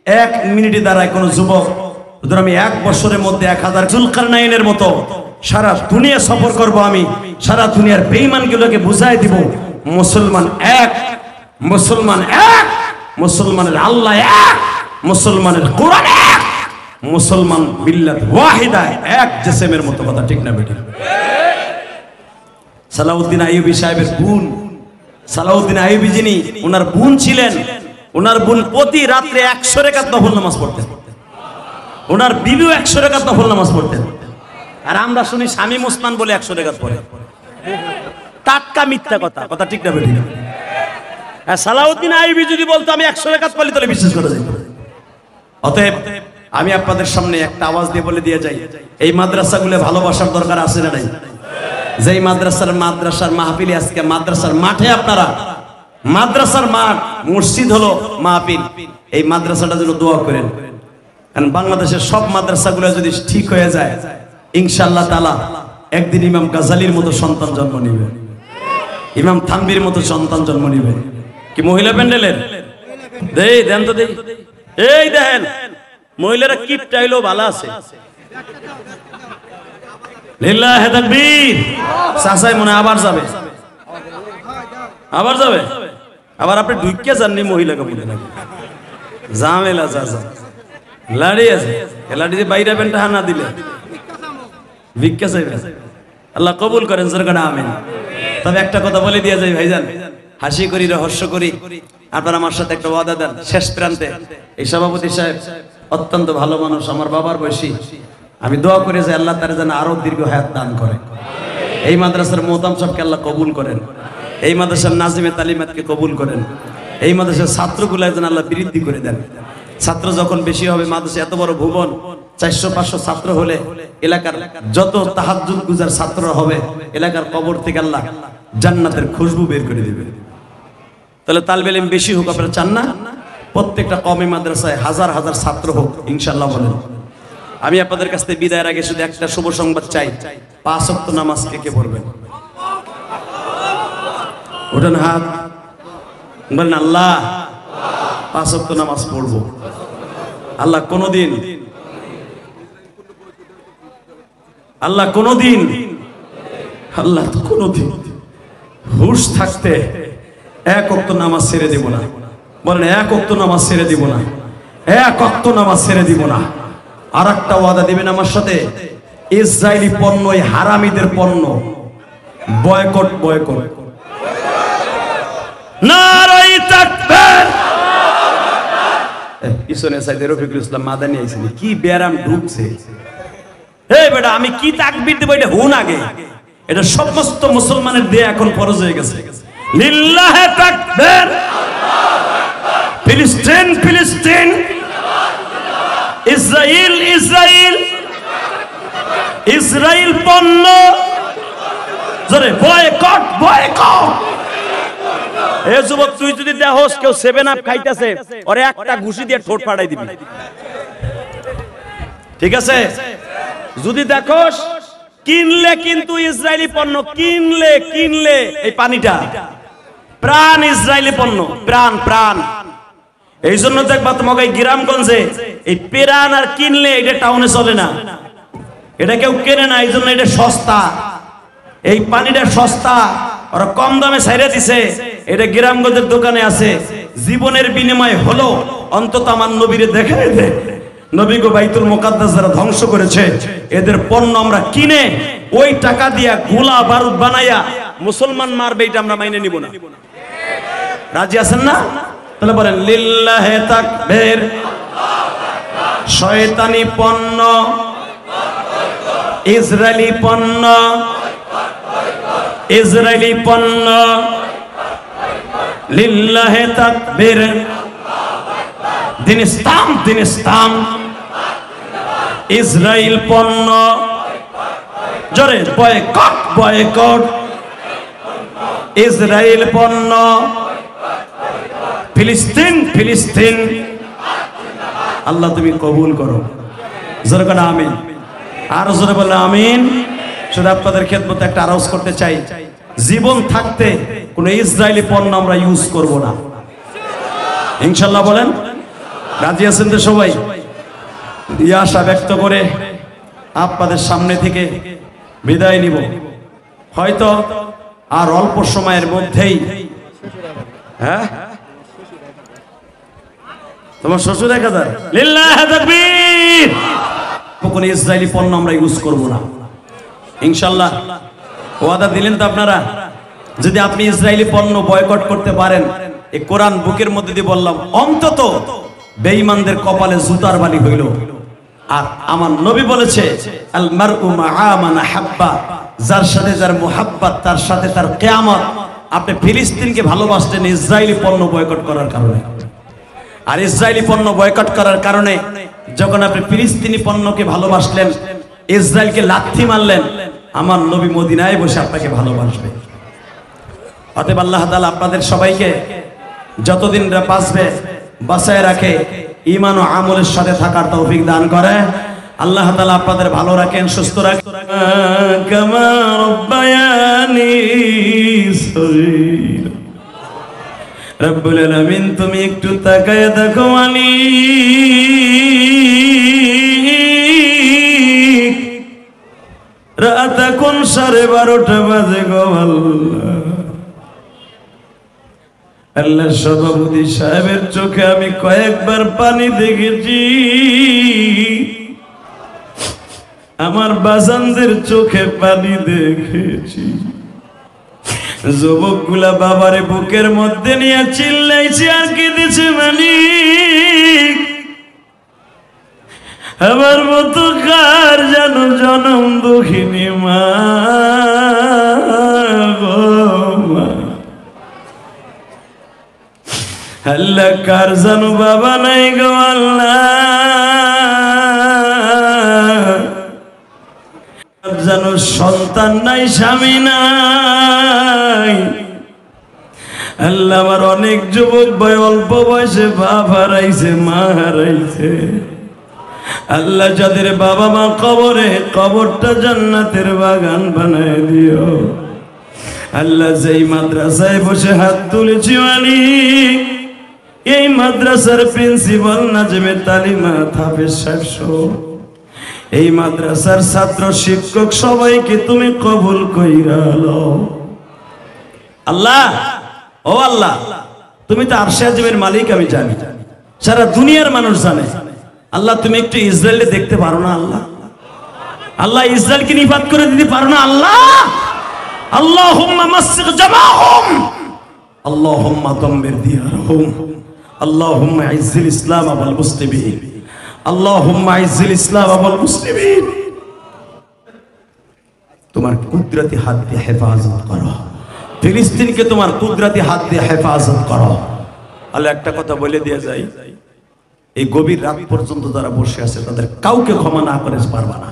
এক মিনিটে দাঁড়ায় কোন যুবক, আমি 1 বছরের মধ্যে 1000 জুলকারনাইনের মতো সারা দুনিয়া সফর করব, আমি সারা দুনিয়ার বেঈমানগুলোকে বুঝাই দিব মুসলমান এক, মুসলমান এক, মুসলমানের আল্লাহ এক, মুসলমানের কোরআন এক, মুসলমান মিল্লাত ওয়াহিদা এক জিসমের মতো। কথা ঠিক না বেটা? সালাউদ্দিন আইয়ুবী সাহেবের বোন, সালাউদ্দিন আইয়ুবী যিনি, ওনার বোন ছিলেন, ওনার বোন প্রতি রাত্রে 100 রাকাত নফল নামাজ পড়তেন। ওনার বিবিও 100 রাকাত নফল নামাজ পড়তেন। আর আমরা শুনি শামীম ওসমান বলে 100 রাকাত পড়ে। টাটকা মিথ্যা কথা। কথা ঠিক না বেটা? আর সালাউদ্দিন আইয়ুবী যদি বলতো আমি 100 রাকাত পড়ি তাহলে বিশ্বাস করা যেত। অতএব আমি আপনাদের সামনে একটা আওয়াজ দিয়ে বলে দিয়ে যাই, এই মাদ্রাসাগুলো ভালোবাসার দরকার আছে না নাই? যেই মাদ্রাসার মাহফিলে আজকে মাদ্রাসার মাঠে, আপনারা মাদ্রাসার মাঠ, মসজিদ হলো মাহফিল, এই মাদ্রাসাটা যেন দোয়া করেন। কারণ বাংলাদেশের সব মাদ্রাসাগুলো যদি ঠিক হয়ে যায় ইনশাআল্লাহ তাআলা একদিন ইমাম গাজালির মতো সন্তান জন্ম নেবে, ইমাম থানবীর মতো সন্তান জন্ম নেবে। কি মহিলা প্যান্ডেলের দেই দেন তো দেই, এই দেখেন মহিলারা কিপটা হইলো ভালো আছে। লিল্লাহি তাকবীর। চাচাই মনে আবার যাবে, আবার যাবে, আবার আপনি ঢুকিয়ে যাননি মহিলাকে বলে নাকি ঝামেলা। চাচা লাড়ি আছে, লাড়ি যে বাইরে পেনটা না দিলে ভিক্ষা চাইবে। আল্লাহ কবুল করেন সরকার, আমিন। তবে একটা কথা বলে দিয়ে যাই ভাইজান, হাসি করি রহস্য করি, আপনারা আমার সাথে একটা ওয়াদা দেন। শেষ প্রান্তে এই সভাপতি সাহেব অত্যন্ত ভালো মানুষ, আমার বাবার বয়সী, আমি দোয়া করে যে আল্লাহ তার যেন আরো দীর্ঘ হায়াত দান করে। এই মাদ্রাসার মোহতাম সাহেবকে আল্লাহ কবুল করেন, এই মাদ্রাসার নাজিমে তালিমাতকে কবুল করেন, এই মাদ্রাসার ছাত্রগুলো যেন আল্লাহ বৃদ্ধি করে দেন। ছাত্র যখন বেশি হবে, মাদ্রাসা এত বড় ভুবন, 400-500 ছাত্র হলে এলাকার যত তাহাজ্জুদ গুজার ছাত্ররা হবে, এলাকার কবর থেকে আল্লাহ জান্নাতের খুশবু বের করে দিবে। তাহলে তালবে ইলম বেশি হোক, আপনারা চান না? প্রত্যেকটা কওমি মাদ্রাসায় হাজার হাজার ছাত্র হোক ইনশাআল্লাহ বলেন। আমি আপনাদের কাছ থেকে বিদায়ের আগে শুধু একটা শুভ সংবাদ চাই, 5 ওয়াক্ত নামাজ কে পড়বেন? ওঠান হাত, বলেন আল্লাহ 5 ওয়াক্ত নামাজ পড়বো। আল্লাহ কোনদিন হুশ থাকতে 1 ওয়াক্ত নামাজ ছেড়ে দিব না। বলেন 1 ওয়াক্ত নামাজ ছেড়ে দিব না, 1 ওয়াক্ত নামাজ ছেড়ে দিব না। আর একটা ওয়াদা দিবেন আমার সাথে, ইসরায়েলি পণ্য, হারামিদের পণ্য বয়কট। নারায়ে তাকবীর। পিছনে সাইদে রফিকুল ইসলাম মাদানী আইছেন, কি ব্যারাম ঢুকছে। এই বেটা আমি কি তাকবীর দেব, এটা হুন আগে, এটা সমস্ত মুসলমানের দেয়া এখন ফরজ হয়ে গেছে। লিল্লাহি তাকবীর। ফিলিস্তিন ফিলিস্তিন, ইসরায়েল ইসরায়েল, ইসরায়েল পণ্য জোরে বয়কট বয়কট। এ যুবক, তুই যদি দেখোস কেউ 7 আপ খাইতেছে, ওরে একটা ঘুষি দিয়ে ঠোঁট ফাড়াই দিবি, ঠিক আছে? যদি দেখোস কিনলে, কিন্তু ইসরায়েলি পণ্য কিনলে এই পানিটা প্রাণ ইসরায়েলি পণ্য, প্রাণ। এই জন্য দেখবা তোমাকে গ্রামগঞ্জে এই পেরান আর কিনলে এটা টাউনে চলে না, এটা কেউ কেনে না, এই জন্য এটা সস্তা, এই পানিটা সস্তা, ওরা কম দামে ছাইরে দিছে, এটা গ্রামগঞ্জের দোকানে আছে। জীবনের বিনিময় হলো অন্তত আমার নবীরে দেখায় দে, নবী গো বাইতুল মুকাদ্দাস যারা ধ্বংস করেছে এদের পণ্য আমরা কিনে ওই টাকা দিয়া গোলা বারুদ বানাইয়া মুসলমান মারবে, এটা আমরা মাইনে নিব না। রাজি আছেন না? তাহলে বলেন লিল্লাহি তাকবীর। শয়তানি পণ্য, ইসরায়েলি পণ্য, ইসরায়েলি পণ্য, লিল্লাহি তাকবীর। দিন ইসলাম, ইসরায়েল পণ্য জোরে বয়কট, ইসরায়েল পণ্য, ফিলিস্তিন। আল্লাহ তুমি কবুল করো, জোরে করে আমিন। আর জোরে বলে আমিন। শুধু আপনাদের খেদমতে একটা আরজ করতে চাই, জীবন থাকতে কোন ইসরায়েলি পণ্য আমরা ইউজ করব না ইনশাআল্লাহ। বলেন রাজি আছেন তো সবাই? এই আশা ব্যক্ত করে আপনাদের সামনে থেকে বিদায় নিব। হয়তো আর অল্প সময়ের মধ্যেই, হ্যাঁ তোমার শ্বশুর 1000, লিল্লাহি তাকবীর। কোন ইসরায়েলি পণ্য আমরা ইউজ করব না ইনশাআল্লাহ। ওয়াদা দিলেন তো আপনারা? যদি আপনি ইসরায়েলি পণ্য বয়কট করতে পারেন, এই কোরআন বুকের মধ্যে দিয়ে বললাম, অন্তত বেঈমানদের কপালে জুতার বালি হইল। আর আমার নবী বলেছে, আল মারউ মাআ মান হাব্বা, যার সাথে যার মুহাব্বত তার সাথে তার কিয়ামত। আপনি ফিলিস্তিনকে ভালোবাসলেন ইসরায়েলি পণ্য বয়কট করার কারণে, আর ইসরায়েলি পণ্য বয়কট করার কারণে যখন আপনি ফিলিস্তিনি পণ্যকে ভালোবাসলেন, ইসরায়েলকে লাথি মারলেন, আমার নবী মদিনায় বসে আপনাকে ভালোবাসবে। অতএব আল্লাহ তাআলা আপনাদের সবাইকে যতদিন বাঁচবে বাঁচায় রাখে, ঈমান ও আমলের সাথে থাকার তৌফিক দান করে। আল্লাহ তাআলা আপনাদের ভালো রাখেন, সুস্থ রাখেন। কামা রাব্বায়ানি সগীরা। রব্বুল আলামিন তুমি একটু তাকায় দেখো, রাত এখন 12:30 বাজে গো আল্লাহ। আল্লাহ সভাপতি সাহেবের চোখে আমি কয়েকবার পানি দেখেছি, আমার বাজানদের চোখে পানি দেখেছি। যুবকগুলা বাবারে বুকের মধ্যে নিয়ে চিল্লাইছে আর কেঁদেছে, মালিক আমার মতো কার যেন জনম দুঃখিনী মা গো মা। আল্লাহ কার যেন বাবা নাই গো আল্লাহ, যেন সন্তান নাই, স্বামী নাই। আল্লাহ আমার অনেক যুবক ভাই অল্প বয়সে বাপ হারাইছে, মা হারাইছে। আল্লাহ যাদের বাবা মা কবরে, কবরটা জান্নাতের বাগান বানায় দিও। আল্লাহ যেই মাদ্রাসায় বসে হাত তুলেছি মালিক, এই মাদ্রাসার প্রিন্সিপাল নাজমে তালিমা হাফেজ সাহেব, এই মাদ্রাসার ছাত্র শিক্ষক সবাইকে তুমি কবুল কইরা লও। আল্লাহ, ও আল্লাহ, তুমি তো আরশে আজিমের মালিক, আমি জানি, সারা দুনিয়ার মানুষ জানে। আল্লাহ তুমি একটু ইসরায়েলে দেখতে পারো না আল্লাহ? আল্লাহ ইসরায়েলকে নিপাত করে দিতে পারো না আল্লাহ? আল্লাহুম্মা মাসসিক জামাহুম, আল্লাহুম্মা দাম্মির দিয়ারহুম, আল্লাহুম্মা ইজ্জিল ইসলাম ওয়াল মুসলিমিন, আল্লাহুম্মা ইজ্জিল ইসলাম ওয়াল মুসলিমিন। তোমার কুদরতি হাত দিয়ে হেফাজত করো, ফিলিস্তিনকে তোমার কুদরতি হাত দিয়ে হেফাজত করো। আল্লাহ একটা কথা বলে দিয়ে যাই, এই গভীর রাত পর্যন্ত যারা বসে আছে তাদের কাউকে ক্ষমা না করে পারবা না।